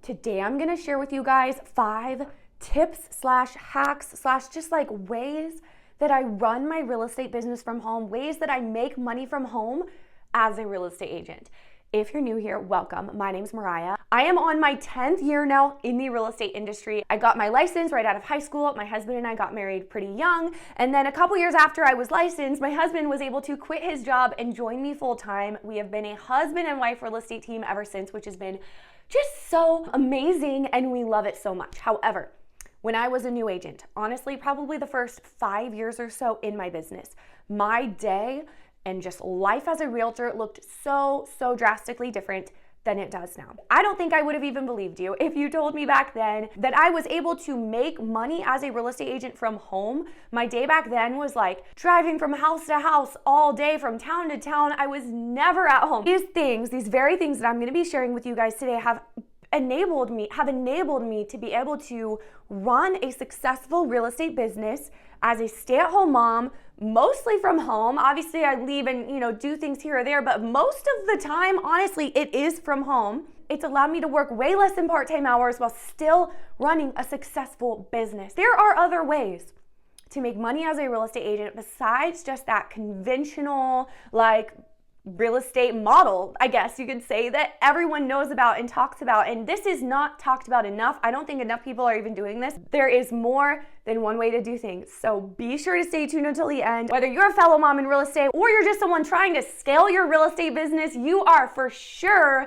Today I'm gonna share with you guys 5 tips slash hacks slash just like ways that I run my real estate business from home, ways that I make money from home as a real estate agent. If you're new here, welcome. My name's Mariah. I am on my 10th year now in the real estate industry. I got my license right out of high school. My husband and I got married pretty young. And then a couple years after I was licensed, my husband was able to quit his job and join me full time. We have been a husband and wife real estate team ever since, which has been just so amazing and we love it so much. However, when I was a new agent, honestly, probably the first 5 years or so in my business, my day and just life as a realtor looked so drastically different than it does now. I don't think I would have even believed you if you told me back then that I was able to make money as a real estate agent from home. My day back then was like driving from house to house all day, from town to town. I was never at home. These very things that I'm gonna be sharing with you guys today have enabled me to be able to run a successful real estate business as a stay-at-home mom, mostly from home. Obviously, I leave and do things here or there, but most of the time, honestly, it is from home. It's allowed me to work way less than part-time hours while still running a successful business. There are other ways to make money as a real estate agent besides just that conventional, real estate model, I guess you could say, that everyone knows about and talks about. And this is not talked about enough. I don't think enough people are even doing this. There is more than one way to do things. So be sure to stay tuned until the end. Whether you're a fellow mom in real estate or you're just someone trying to scale your real estate business, you are for sure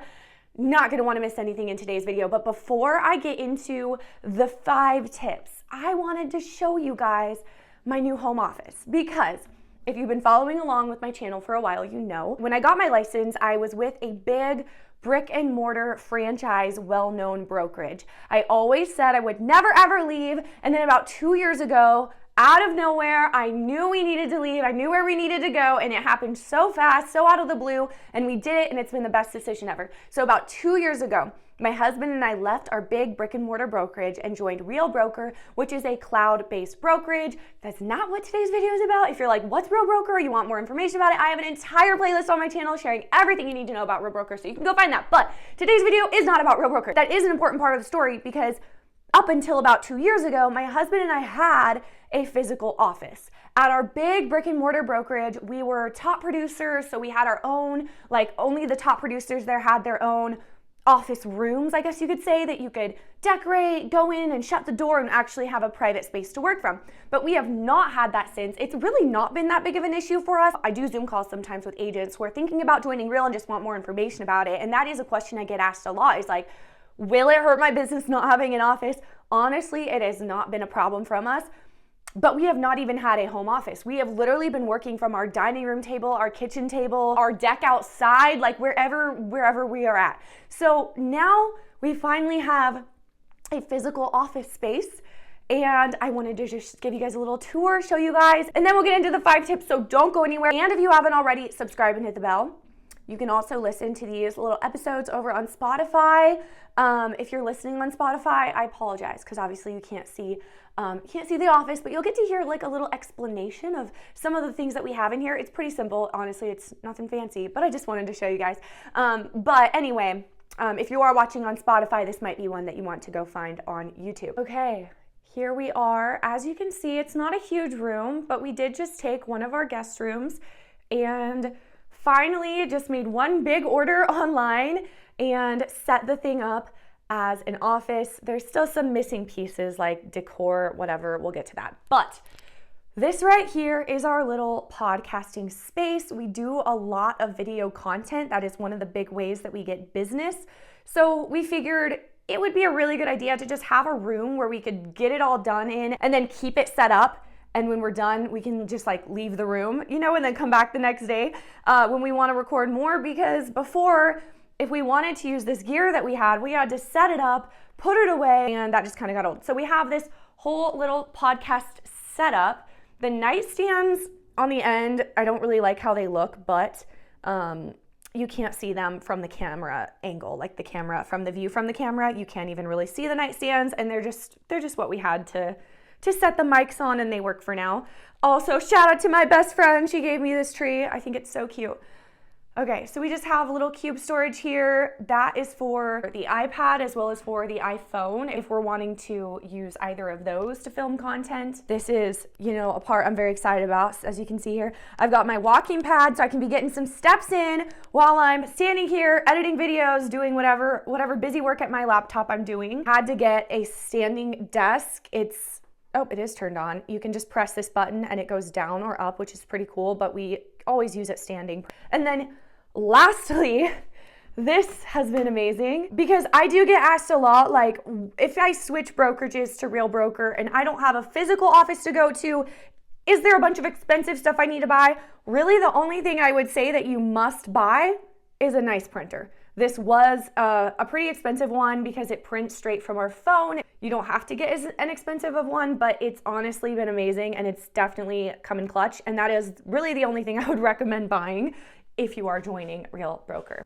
not going to want to miss anything in today's video. But before I get into the 5 tips, I wanted to show you guys my new home office, because if you've been following along with my channel for a while, you know, when I got my license, I was with a big brick and mortar franchise, well-known brokerage. I always said I would never ever leave. And then about 2 years ago, out of nowhere, I knew we needed to leave. I knew where we needed to go, and it happened so fast, so out of the blue, and we did it, and it's been the best decision ever. So about 2 years ago, my husband and I left our big brick and mortar brokerage and joined Real Broker, which is a cloud-based brokerage. That's not what today's video is about. If you're like, what's Real Broker? Or you want more information about it, I have an entire playlist on my channel sharing everything you need to know about Real Broker, so you can go find that. But today's video is not about Real Broker. That is an important part of the story, because up until about 2 years ago, my husband and I had a physical office. At our big brick and mortar brokerage, we were top producers, so we had our own, only the top producers there had their own office rooms, I guess you could say, that you could decorate, go in and shut the door and actually have a private space to work from. But we have not had that since. It's really not been that big of an issue for us. I do Zoom calls sometimes with agents who are thinking about joining Real and just want more information about it. And that is a question I get asked a lot, is like, will it hurt my business not having an office? Honestly, it has not been a problem from us. But we have not even had a home office. We have literally been working from our dining room table, our kitchen table, our deck outside, wherever we are at. So now we finally have a physical office space, and I wanted to just give you guys a little tour, show you guys, and then we'll get into the 5 tips, so don't go anywhere. And if you haven't already, subscribe and hit the bell. You can also listen to these little episodes over on Spotify. If you're listening on Spotify, I apologize, because obviously you can't see the office, but you'll get to hear a little explanation of some of the things that we have in here. It's pretty simple. Honestly, it's nothing fancy, but I just wanted to show you guys. But anyway, if you are watching on Spotify, this might be one that you want to go find on YouTube. Okay, here we are. As you can see, it's not a huge room, but we did just take one of our guest rooms and finally just made one big order online and set the thing up as an office. There's still some missing pieces like decor, whatever, we'll get to that. But this right here is our little podcasting space. We do a lot of video content. That is one of the big ways that we get business. So we figured it would be a really good idea to just have a room where we could get it all done in and then keep it set up. And when we're done, we can just leave the room, and then come back the next day when we want to record more. Because before, if we wanted to use this gear that we had to set it up, put it away, and that just kind of got old. So we have this whole little podcast setup. The nightstands on the end, I don't really like how they look, but you can't see them from the camera angle, from the view from the camera. You can't even really see the nightstands, and they're just what we had to set the mics on, and they work for now. Also, shout out to my best friend. She gave me this tree. I think it's so cute. Okay, so we just have a little cube storage here. That is for the iPad as well as for the iPhone if we're wanting to use either of those to film content. This is, a part I'm very excited about. As you can see here, I've got my walking pad so I can be getting some steps in while I'm standing here editing videos, doing whatever busy work at my laptop I'm doing. Had to get a standing desk. it is turned on. You can just press this button and it goes down or up, which is pretty cool, but we always use it standing. And then lastly, this has been amazing because I do get asked a lot, like if I switch brokerages to Real Broker and I don't have a physical office to go to, is there a bunch of expensive stuff I need to buy? Really, the only thing I would say that you must buy is a nice printer. This was a pretty expensive one because it prints straight from our phone. You don't have to get an expensive of one, but it's honestly been amazing and it's definitely come in clutch. And that is really the only thing I would recommend buying if you are joining Real Broker.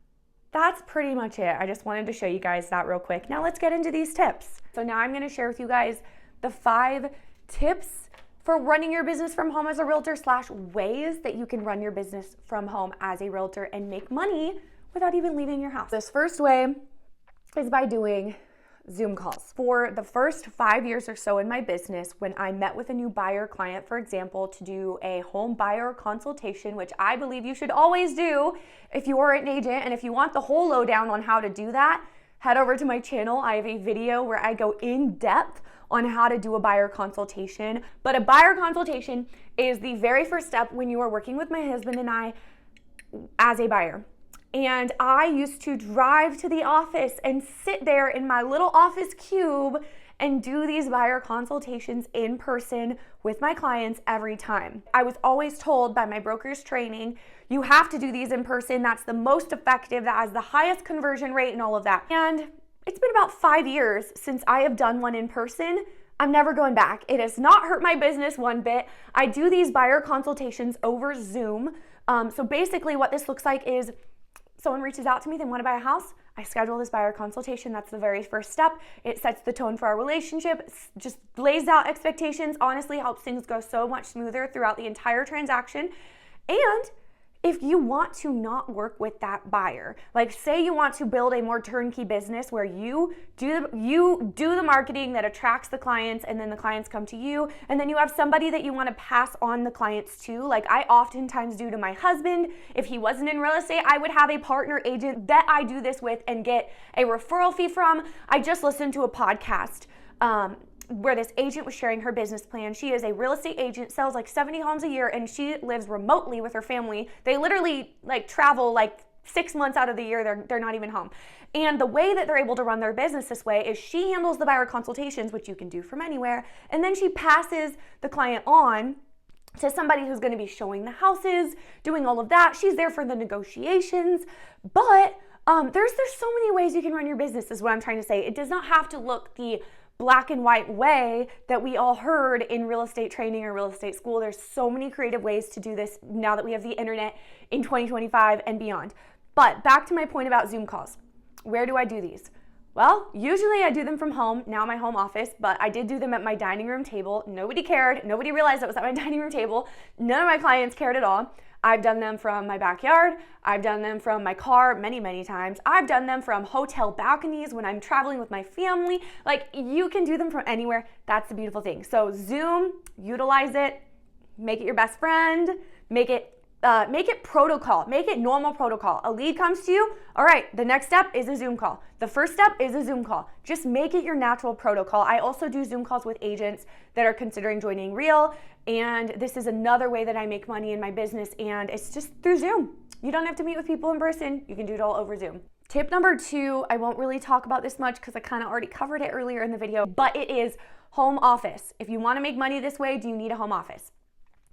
That's pretty much it. I just wanted to show you guys that real quick. Now let's get into these tips. So now I'm gonna share with you guys the 5 tips for running your business from home as a realtor / ways that you can run your business from home as a realtor and make money without even leaving your house. This first way is by doing Zoom calls. For the first 5 years or so in my business, when I met with a new buyer client, for example, to do a home buyer consultation, which I believe you should always do if you are an agent, and if you want the whole lowdown on how to do that, head over to my channel. I have a video where I go in depth on how to do a buyer consultation. But a buyer consultation is the very first step when you are working with my husband and I as a buyer. And I used to drive to the office and sit there in my little office cube and do these buyer consultations in person with my clients every time. I was always told by my broker's training, you have to do these in person. That's the most effective, that has the highest conversion rate and all of that. And it's been about 5 years since I have done one in person. I'm never going back. It has not hurt my business one bit. I do these buyer consultations over Zoom. So basically what this looks like is someone reaches out to me, they want to buy a house. I schedule this buyer consultation. That's the very first step. It sets the tone for our relationship, just lays out expectations, honestly helps things go so much smoother throughout the entire transaction. And if you want to not work with that buyer, like say you want to build a more turnkey business where you do the marketing that attracts the clients and then the clients come to you, and then you have somebody that you want to pass on the clients to, like I oftentimes do to my husband. If he wasn't in real estate, I would have a partner agent that I do this with and get a referral fee from. I just listened to a podcast where this agent was sharing her business plan. She is a real estate agent, sells like 70 homes a year, and she lives remotely with her family. They literally travel 6 months out of the year. They're not even home. And the way that they're able to run their business this way is she handles the buyer consultations, which you can do from anywhere, and then she passes the client on to somebody who's going to be showing the houses, doing all of that. She's there for the negotiations, but there's so many ways you can run your business is what I'm trying to say. It does not have to look the black and white way that we all heard in real estate training or real estate school. There's so many creative ways to do this now that we have the internet in 2025 and beyond. But back to my point about Zoom calls. Where do I do these? Well, usually I do them from home, now my home office, but I did do them at my dining room table. Nobody cared. Nobody realized it was at my dining room table. None of my clients cared at all. I've done them from my backyard. I've done them from my car many, many times. I've done them from hotel balconies when I'm traveling with my family. You can do them from anywhere. That's the beautiful thing. So Zoom, utilize it, make it your best friend, make it protocol, make it normal protocol. A lead comes to you, all right, the next step is a Zoom call. The first step is a Zoom call. Just make it your natural protocol. I also do Zoom calls with agents that are considering joining Real, and this is another way that I make money in my business, and it's just through Zoom. You don't have to meet with people in person. You can do it all over Zoom. Tip number 2, I won't really talk about this much because I kind of already covered it earlier in the video, but it is home office. If you want to make money this way, do you need a home office?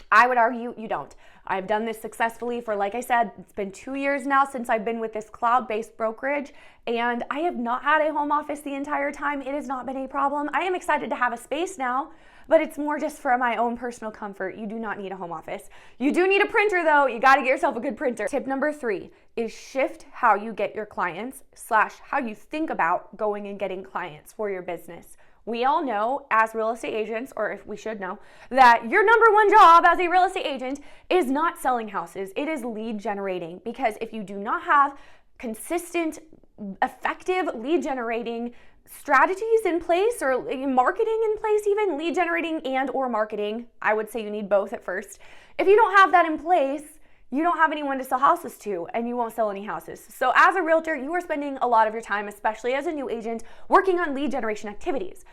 I would argue you don't. I've done this successfully for, like I said, it's been 2 years now since I've been with this cloud-based brokerage, and I have not had a home office the entire time. It has not been a problem. I am excited to have a space now, but it's more just for my own personal comfort. You do not need a home office. You do need a printer though. You gotta get yourself a good printer. Tip number 3 is shift how you get your clients / how you think about going and getting clients for your business. We all know as real estate agents, or if we should know, that your number one job as a real estate agent is not selling houses. It is lead generating, because if you do not have consistent, effective lead generating strategies in place, or marketing in place, even lead generating and or marketing, I would say you need both at first. If you don't have that in place, you don't have anyone to sell houses to, and you won't sell any houses. So as a realtor, you are spending a lot of your time, especially as a new agent, working on lead generation activities.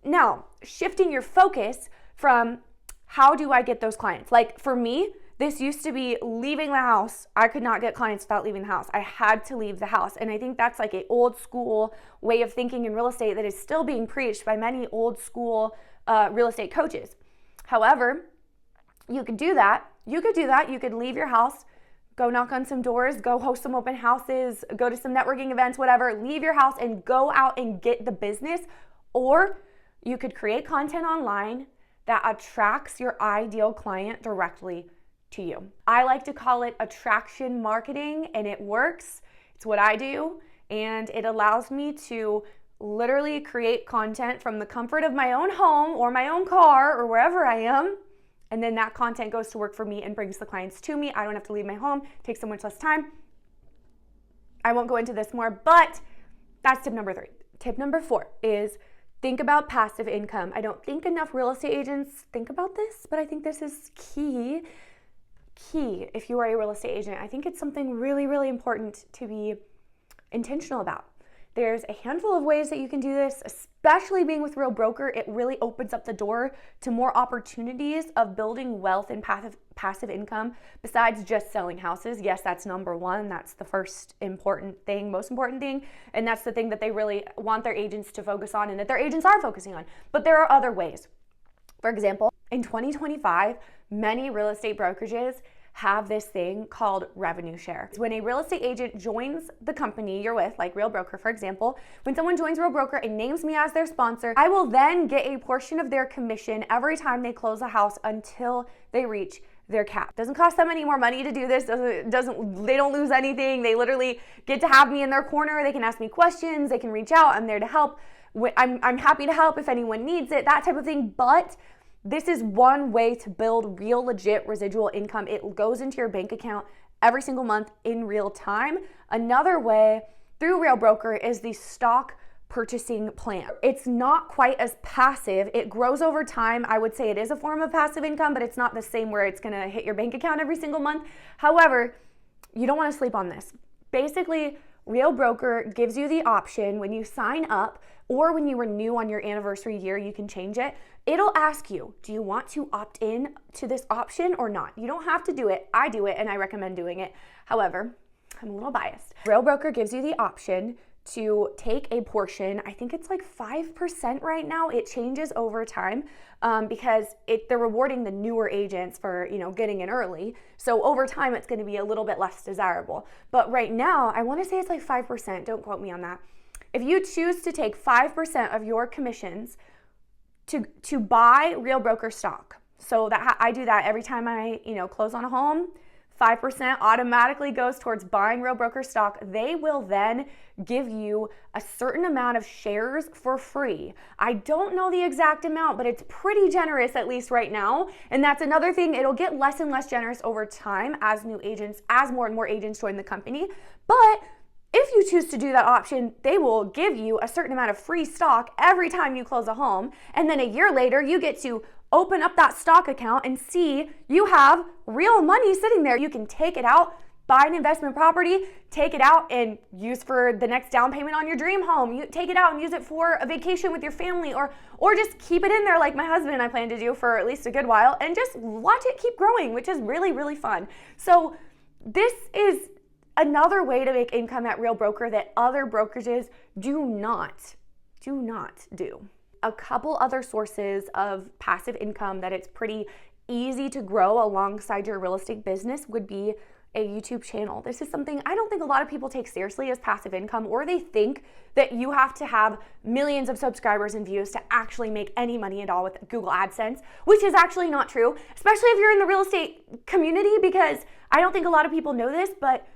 Now, shifting your focus from how do I get those clients? Like for me, this used to be leaving the house. I could not get clients without leaving the house. I had to leave the house. And I think that's like an old school way of thinking in real estate that is still being preached by many old school real estate coaches. However, you could do that. You could leave your house, go knock on some doors, go host some open houses, go to some networking events, whatever. Leave your house and go out and get the business. Or you could create content online that attracts your ideal client directly to you. I like to call it attraction marketing, and it works. It's what I do, and it allows me to literally create content from the comfort of my own home or my own car or wherever I am. And then that content goes to work for me and brings the clients to me. I don't have to leave my home. It takes so much less time. I won't go into this more, but that's tip number 3. Tip number 4 is think about passive income. I don't think enough real estate agents think about this, but I think this is key if you are a real estate agent. I think it's something really, really important to be intentional about. There's a handful of ways that you can do this, especially being with Real Broker. It really opens up the door to more opportunities of building wealth and passive income besides just selling houses. Yes, that's number one. That's the first important thing, most important thing. And that's the thing that they really want their agents to focus on and that their agents are focusing on. But there are other ways. For example, in 2025, many real estate brokerages have this thing called revenue share. When a real estate agent joins the company you're with, like Real Broker, for example, when someone joins Real Broker and names me as their sponsor, I will then get a portion of their commission every time they close a house until they reach their cap. Doesn't cost them any more money to do this. They don't lose anything. They literally get to have me in their corner. They can ask me questions. They can reach out. I'm there to help. I'm happy to help if anyone needs it, that type of thing. But this is one way to build real legit residual income. It goes into your bank account every single month in real time. Another way through Real Broker is the stock purchasing plan. It's not quite as passive. It grows over time. I would say it is a form of passive income, but it's not the same where it's gonna hit your bank account every single month. However, you don't wanna sleep on this. Basically, Real Broker gives you the option when you sign up or when you renew on your anniversary year, you can change it. It'll ask you, do you want to opt in to this option or not? You don't have to do it. I do it and I recommend doing it. However, I'm a little biased. Real Broker gives you the option to take a portion. I think it's like 5% right now. It changes over time because they're rewarding the newer agents for getting in early. So over time, it's going to be a little bit less desirable. But right now, I want to say it's like 5%. Don't quote me on that. If you choose to take 5% of your commissions to buy Real Broker stock, so that I do that every time I close on a home. 5% automatically goes towards buying Real Broker stock. They will then give you a certain amount of shares for free. I don't know the exact amount, but it's pretty generous, at least right now. And that's another thing. It'll get less and less generous over time as more and more agents join the company. But if you choose to do that option, they will give you a certain amount of free stock every time you close a home. And then a year later, you get to open up that stock account and see you have real money sitting there. You can take it out, buy an investment property, take it out and use for the next down payment on your dream home. You take it out and use it for a vacation with your family, or just keep it in there like my husband and I plan to do for at least a good while and just watch it keep growing, which is really, really fun. So this is another way to make income at Real Broker that other brokerages do not do. A couple other sources of passive income that it's pretty easy to grow alongside your real estate business would be a YouTube channel. This is something I don't think a lot of people take seriously as passive income, or they think that you have to have millions of subscribers and views to actually make any money at all with Google AdSense, which is actually not true, especially if you're in the real estate community, because I don't think a lot of people know this, but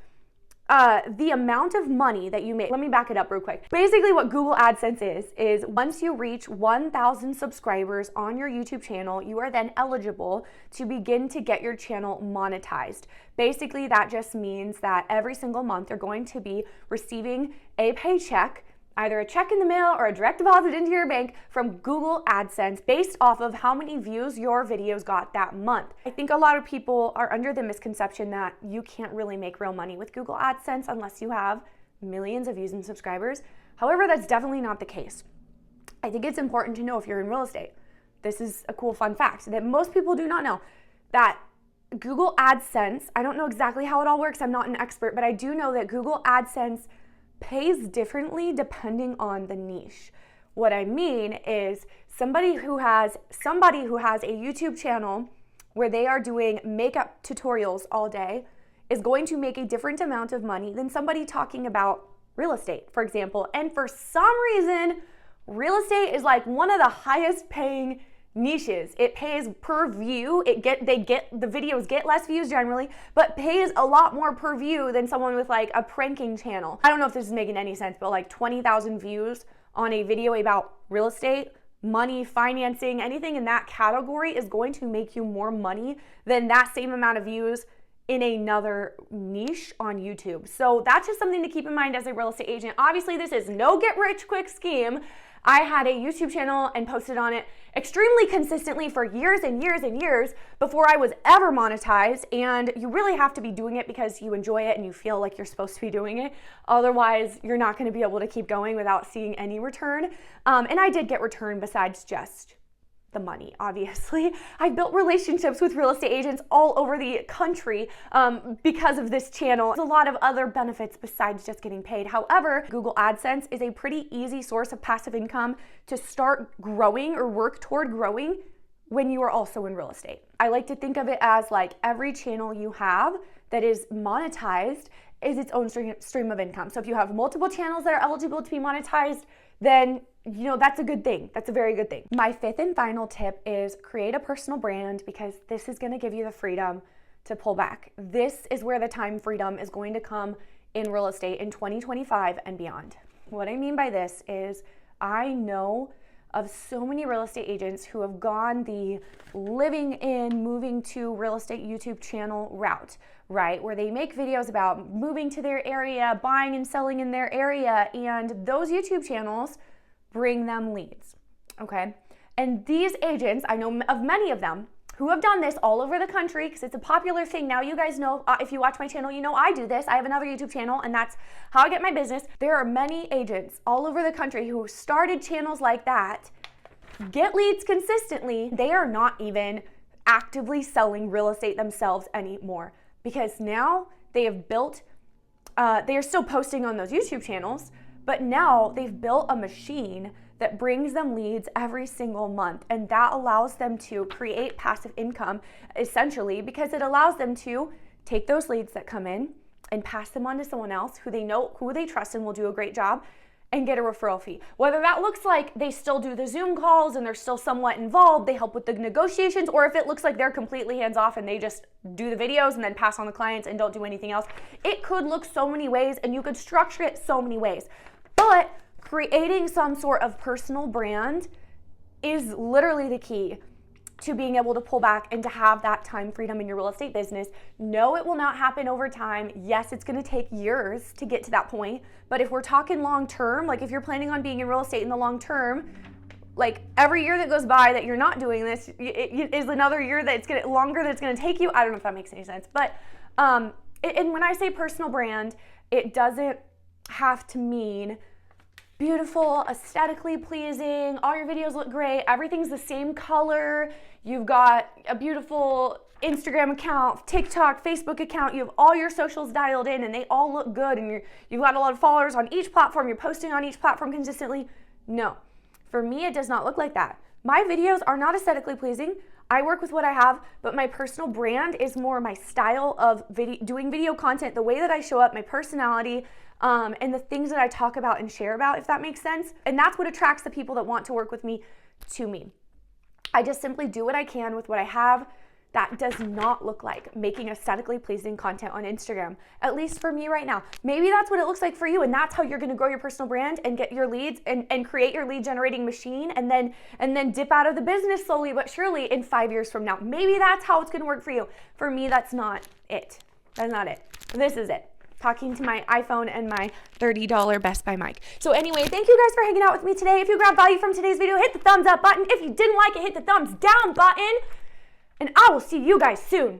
the amount of money that you make. Let me back it up real quick. Basically what Google AdSense is once you reach 1,000 subscribers on your YouTube channel, you are then eligible to begin to get your channel monetized. Basically, that just means that every single month you're going to be receiving a paycheck, either a check in the mail or a direct deposit into your bank from Google AdSense based off of how many views your videos got that month. I think a lot of people are under the misconception that you can't really make real money with Google AdSense unless you have millions of views and subscribers. However, that's definitely not the case. I think it's important to know if you're in real estate. This is a cool fun fact that most people do not know, that Google AdSense, I don't know exactly how it all works, I'm not an expert, but I do know that Google AdSense pays differently depending on the niche. What I mean is somebody who has a YouTube channel where they are doing makeup tutorials all day is going to make a different amount of money than somebody talking about real estate, for example. And for some reason, real estate is like one of the highest paying niches. It pays per view. The videos get less views generally, but pays a lot more per view than someone with like a pranking channel. I don't know if this is making any sense, but like 20,000 views on a video about real estate, money, financing, anything in that category is going to make you more money than that same amount of views in another niche on YouTube. So that's just something to keep in mind as a real estate agent. Obviously, this is no get rich quick scheme. I had a YouTube channel and posted on it extremely consistently for years and years and years before I was ever monetized. And you really have to be doing it because you enjoy it and you feel like you're supposed to be doing it. Otherwise, you're not going to be able to keep going without seeing any return. And I did get return besides just the money, obviously. I've built relationships with real estate agents all over the country because of this channel. There's a lot of other benefits besides just getting paid. However, Google AdSense is a pretty easy source of passive income to start growing or work toward growing when you are also in real estate. I like to think of it as like every channel you have that is monetized is its own stream of income. So if you have multiple channels that are eligible to be monetized, then that's a good thing. That's a very good thing. My fifth and final tip is create a personal brand, because this is going to give you the freedom to pull back. This is where the time freedom is going to come in real estate in 2025 and beyond. What I mean by this is I know of so many real estate agents who have gone the living in, moving to real estate YouTube channel route, right? Where they make videos about moving to their area, buying and selling in their area, and those YouTube channels bring them leads, okay? And these agents, I know of many of them who have done this all over the country because it's a popular thing. Now you guys know, if you watch my channel, you know I do this. I have another YouTube channel and that's how I get my business. There are many agents all over the country who started channels like that, get leads consistently. They are not even actively selling real estate themselves anymore because now they have built, they are still posting on those YouTube channels, but now they've built a machine that brings them leads every single month. And that allows them to create passive income, essentially, because it allows them to take those leads that come in and pass them on to someone else who they know, who they trust and will do a great job, and get a referral fee. Whether that looks like they still do the Zoom calls and they're still somewhat involved, they help with the negotiations, or if it looks like they're completely hands-off and they just do the videos and then pass on the clients and don't do anything else. It could look so many ways and you could structure it so many ways. But creating some sort of personal brand is literally the key to being able to pull back and to have that time freedom in your real estate business. No, it will not happen over time. Yes, it's going to take years to get to that point. But if we're talking long term, like if you're planning on being in real estate in the long term, like every year that goes by that you're not doing this it is another year that it's going to longer that it's going to take you. I don't know if that makes any sense. But and when I say personal brand, it doesn't have to mean beautiful, aesthetically pleasing, all your videos look great, everything's the same color, you've got a beautiful Instagram account, TikTok, Facebook account, you have all your socials dialed in and they all look good and you've got a lot of followers on each platform, you're posting on each platform consistently. No, for me it does not look like that. My videos are not aesthetically pleasing. I work with what I have, but my personal brand is more my style of doing video content, the way that I show up, my personality, and the things that I talk about and share about, if that makes sense. And that's what attracts the people that want to work with me to me. I just simply do what I can with what I have That does not look like making aesthetically pleasing content on Instagram, at least for me right now. Maybe that's what it looks like for you, and that's how you're gonna grow your personal brand and get your leads and create your lead generating machine and then dip out of the business slowly but surely in 5 years from now. Maybe that's how it's gonna work for you. For me, that's not it. That's not it. This is it. Talking to my iPhone and my $30 Best Buy mic. So anyway, thank you guys for hanging out with me today. If you grabbed value from today's video, hit the thumbs up button. If you didn't like it, hit the thumbs down button. And I will see you guys soon.